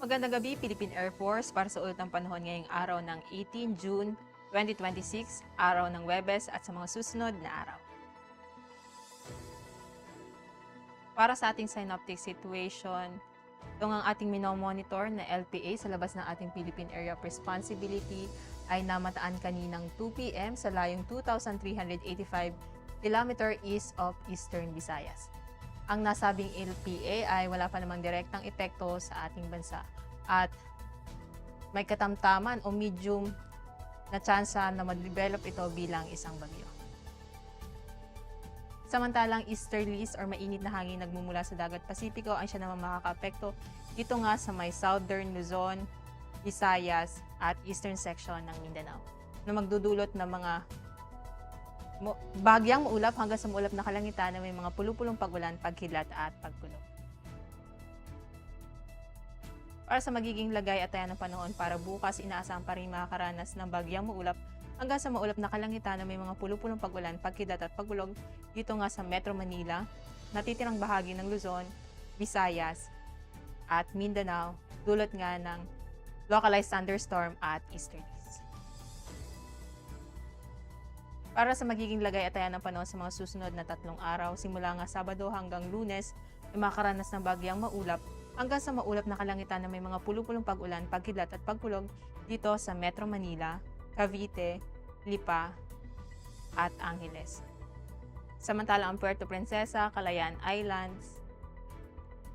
Magandang gabi, Philippine Air Force, para sa ulat ng panahon ngayong araw ng 18 June 2026, araw ng Webes at sa mga susunod na araw. Para sa ating synoptic situation, ito ang ating minomonitor na LPA sa labas ng ating Philippine Area of Responsibility ay namataan kaninang 2 p.m. sa layong 2,385 km east of Eastern Visayas. Ang nasabing LPA ay wala pa namang direktang epekto sa ating bansa at may katamtaman o medium na tsansa na mag-develop ito bilang isang bagyo. Samantalang easterlies or mainit na hangin nagmumula sa dagat Pasipiko ang siya naman makakaapekto dito nga sa may southern Luzon, Visayas at eastern section ng Mindanao na magdudulot ng mga bagyang maulap hanggang sa maulap na kalangitan na may mga pulupulong pagulan, pagkilat at pagkulog. Para sa magiging lagay at taya ng panahon para bukas, inaasahan pa rin makakaranas ng bagyang maulap hanggang sa maulap na kalangitan na may mga pulupulong pagulan, pagkilat at pagkulog dito nga sa Metro Manila, natitirang bahagi ng Luzon, Visayas at Mindanao, dulot nga ng localized thunderstorm at easterlies. Para sa magiging lagay at taya ng panahon sa mga susunod na 3 araw, simula nga Sabado hanggang Lunes, ay makaranas ng bagyang maulap hanggang sa maulap na kalangitan na may mga pulupulong pag-ulan, pagkilat at pagkulog dito sa Metro Manila, Cavite, Lipa at Angeles. Samantalang ang Puerto Princesa, Calayan Islands,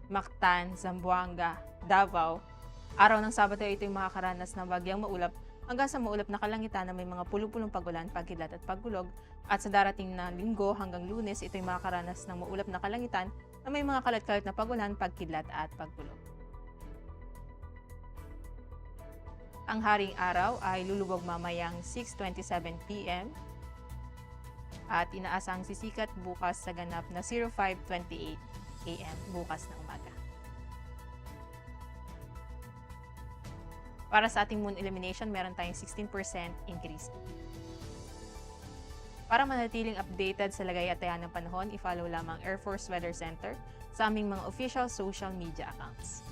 Mactan, Zamboanga, Davao, araw ng Sabado ito'y makakaranas ng bagyang maulap hanggang sa maulap na kalangitan na may mga pulupulong pagulan, pagkilat at pagkulog. At sa darating na linggo hanggang Lunes, ito'y makakaranas ng maulap na kalangitan na may mga kalat-kalat na pagulan, pagkilat at pagkulog. Ang haring araw ay lulubog mamayang 6:27 p.m. at inaasang sisikat bukas sa ganap na 05:28 a.m. bukas ng umaga. Para sa ating moon illumination, meron tayong 16% increase. Para manatiling updated sa lagay at taya ng panahon, i-follow lamang Air Force Weather Center sa aming mga official social media accounts.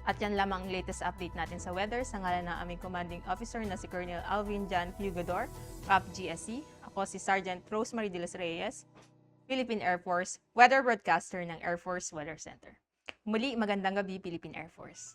At yan lamang ang latest update natin sa weather sa ngalan ng aming commanding officer na si Colonel Alvin Jan Hugador, PAP GSC. Ako si Sergeant Rosemary De Los Reyes, Philippine Air Force Weather Broadcaster ng Air Force Weather Center. Muli, magandang gabi, Philippine Air Force.